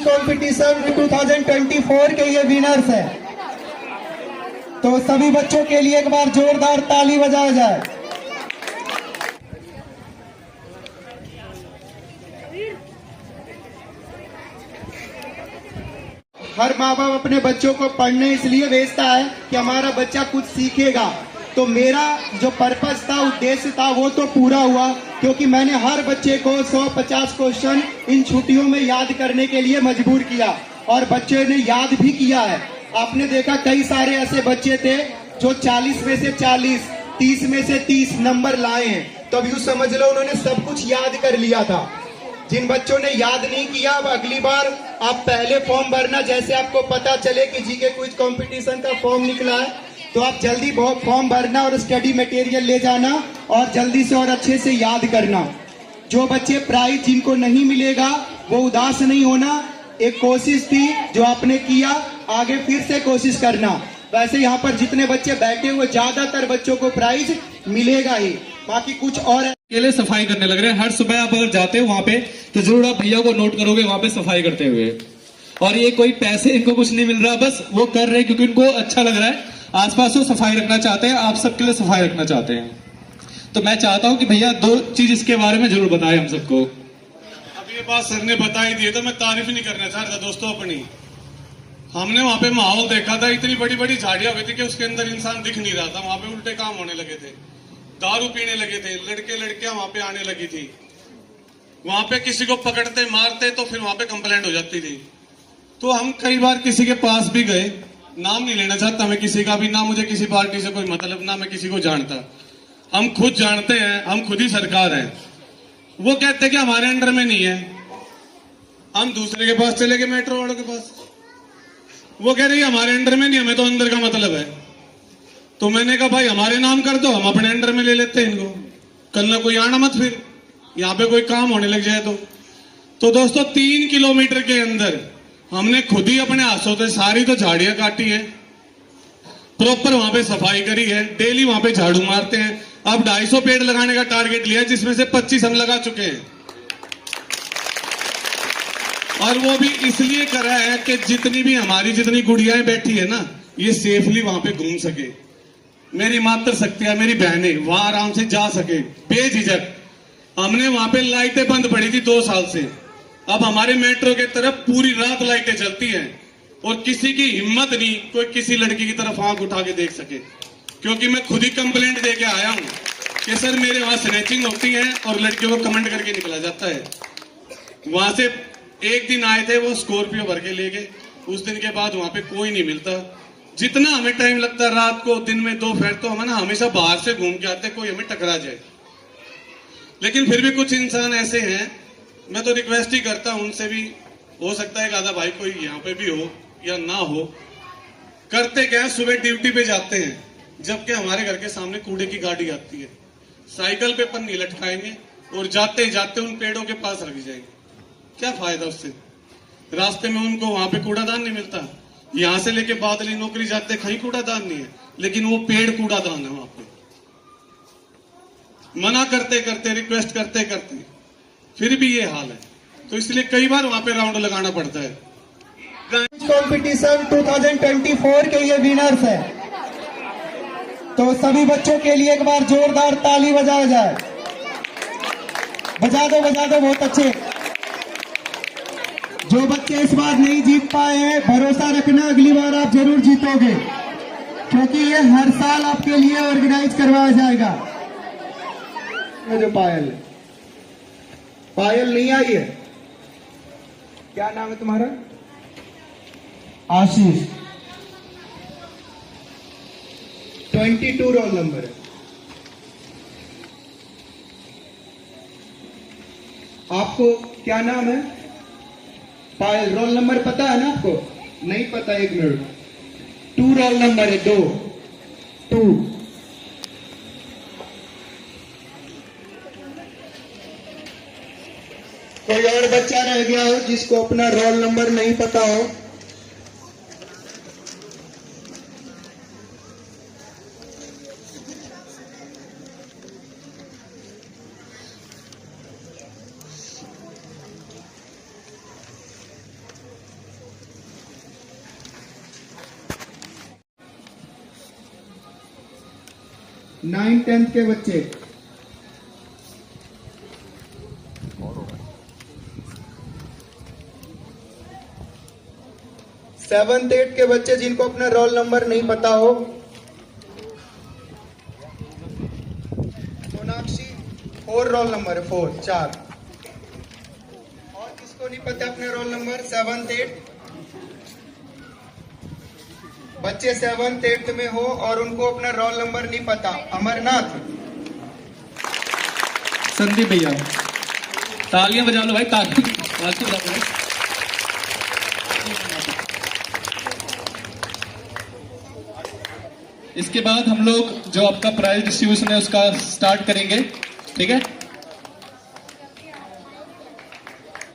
Competition 2024 के ये winners हैं। तो सभी बच्चों के लिए एक बार जोरदार ताली बजाया जाए। हर माँ बाप अपने बच्चों को पढ़ने इसलिए भेजता है कि हमारा बच्चा कुछ सीखेगा। तो मेरा जो पर्पस था, उद्देश्य था, वो तो पूरा हुआ, क्योंकि मैंने हर बच्चे को 150 क्वेश्चन इन छुट्टियों में याद करने के लिए मजबूर किया और बच्चे ने याद भी किया है। आपने देखा कई सारे ऐसे बच्चे थे जो 40 में से 40, 30 में से 30 नंबर लाए हैं। तो अब यूँ समझ लो उन्होंने सब कुछ याद कर लिया था। जिन बच्चों ने याद नहीं किया, अब अगली बार आप पहले फॉर्म भरना। जैसे आपको पता चले कि जीके क्विज कंपटीशन का फॉर्म निकला है, तो आप जल्दी बहुत फॉर्म भरना और स्टडी मटेरियल ले जाना और जल्दी से और अच्छे से याद करना। जो बच्चे प्राइज जिनको नहीं मिलेगा वो उदास नहीं होना। एक कोशिश थी जो आपने किया, आगे फिर से कोशिश करना। वैसे यहाँ पर जितने बच्चे बैठे हुए, ज्यादातर बच्चों को प्राइज मिलेगा ही, बाकी कुछ और अकेले सफाई करने लग रहे हैं। हर सुबह आप अगर जाते हो वहां पे तो जरूर आप भैया को नोट करोगे वहां पे सफाई करते हुए। और ये कोई पैसे इनको कुछ नहीं मिल रहा, बस वो कर रहे हैं क्योंकि उनको अच्छा लग रहा है। आसपास वो सफाई रखना चाहते हैं, आप सबके लिए सफाई रखना चाहते हैं। तो मैं चाहता हूं कि भैया दो चीज इसके बारे में जरूर बताएं हम सबको। अब ये बात सर ने बता ही दी, तो मैं तारीफ नहीं करना चाह रहा दोस्तों अपनी। हमने वहां पे माहौल देखा था, इतनी बड़ी बड़ी झाड़ियां हुई थी कि उसके अंदर इंसान दिख नहीं रहा था। वहां पे उल्टे काम होने लगे थे, दारू पीने लगे थे, लड़के लड़कियां वहां पे आने लगी थी। वहां पे किसी को पकड़ते मारते तो फिर वहां पे कंप्लेंट हो जाती थी। तो हम कई बार किसी के पास भी गए, नाम नहीं लेना चाहता मैं किसी का भी, ना मुझे किसी पार्टी से कोई मतलब, ना मैं किसी को जानता। हम खुद जानते हैं, हम खुद ही सरकार हैं। वो कहते हैं कि हमारे अंडर में नहीं है। हम दूसरे के पास चले गए, मेट्रो वालों के पास, वो कह रही है हमारे अंडर में नहीं, हमें तो अंदर का मतलब है। तो मैंने कहा भाई हमारे नाम कर दो, हम अपने अंडर में ले लेते हैं इनको, कल ना कोई आना मत फिर यहाँ पे कोई काम होने लग जाए तो दोस्तों 3 किलोमीटर के अंदर हमने खुद ही अपने हाथों से सारी तो झाड़ियां काटी है, प्रॉपर वहां पे सफाई करी है, डेली वहां पे झाड़ू मारते हैं। अब 250 पेड़ लगाने का टारगेट लिया, जिसमें से 25 हम लगा चुके हैं। और वो भी इसलिए करा है कि जितनी भी हमारी जितनी गुड़ियाएं बैठी है ना, ये सेफली वहां पे घूम सके। मेरी मातृ शक्तियां, मेरी बहनें वहां आराम से जा सके बेझिझक। हमने वहां पे लाइटें बंद पड़ी थी 2 साल से, अब हमारे मेट्रो के तरफ पूरी रात लाइटें चलती हैं और किसी की हिम्मत नहीं कोई किसी लड़की की तरफ आंख उठा के देख सके। क्योंकि मैं खुद ही कंप्लेंट दे के आया हूं कि सर मेरे वहां स्नैचिंग होती है और लड़कियों को कमेंट करके निकला जाता है। वहां से एक दिन आए थे, वो स्कॉर्पियो भर के ले गए। उस दिन के बाद वहां पे कोई नहीं मिलता। जितना हमें टाइम लगता रात को, दिन में दोपहर, तो हम ना हमेशा बाहर से घूम के आते, कोई हमें टकरा जाए। लेकिन फिर भी कुछ इंसान ऐसे हैं, मैं तो रिक्वेस्ट ही करता हूं उनसे भी, हो सकता है आधा भाई कोई यहाँ पे भी हो या ना हो। करते क्या, सुबह ड्यूटी पे जाते हैं, जबकि हमारे घर के सामने कूड़े की गाड़ी आती है, साइकिल पे पन्नी लटकाएंगे और जाते जाते उन पेड़ों के पास रख जाएंगे। क्या फायदा उससे? रास्ते में उनको वहां पे कूड़ादान नहीं मिलता। यहां से लेके बादली नौकरी जाते कहीं कूड़ादान नहीं है, लेकिन वो पेड़ कूड़ादान है वहां पे। मना करते करते, रिक्वेस्ट करते करते फिर भी ये हाल है। तो इसलिए कई बार वहां पे राउंड लगाना पड़ता है। कंपटीशन 2024 के ये विनर्स हैं। तो सभी बच्चों के लिए एक बार जोरदार ताली बजाया जाए। बजा दो बहुत अच्छे। जो बच्चे इस बार नहीं जीत पाए हैं, भरोसा रखना अगली बार आप जरूर जीतोगे, क्योंकि ये हर साल आपके लिए ऑर्गेनाइज करवाया जाएगा। जो पायल नहीं आई है, क्या नाम है तुम्हारा? आशीष। 22 रोल नंबर है। आपको क्या नाम है? पायल। रोल नंबर पता है ना आपको? नहीं पता, 1 मिनट। 2 रोल नंबर है, 2। कोई और बच्चा रह गया हो जिसको अपना रोल नंबर नहीं पता हो? 9th 10th के बच्चे, 7th 8th के बच्चे जिनको अपना रोल नंबर नहीं पता हो। सोनाक्षी 4 रोल नंबर है, 4। और किसको नहीं पता अपने रोल नंबर? 7th 8th बच्चे 7th 8th में हो और उनको अपना रोल नंबर नहीं पता। अमरनाथ, संदीप भैया, तालियां बजा लो भाई, तालियां बजा लो भाई। इसके बाद हम लोग जो आपका प्राइज डिस्ट्रीब्यूशन है उसका स्टार्ट करेंगे, ठीक है।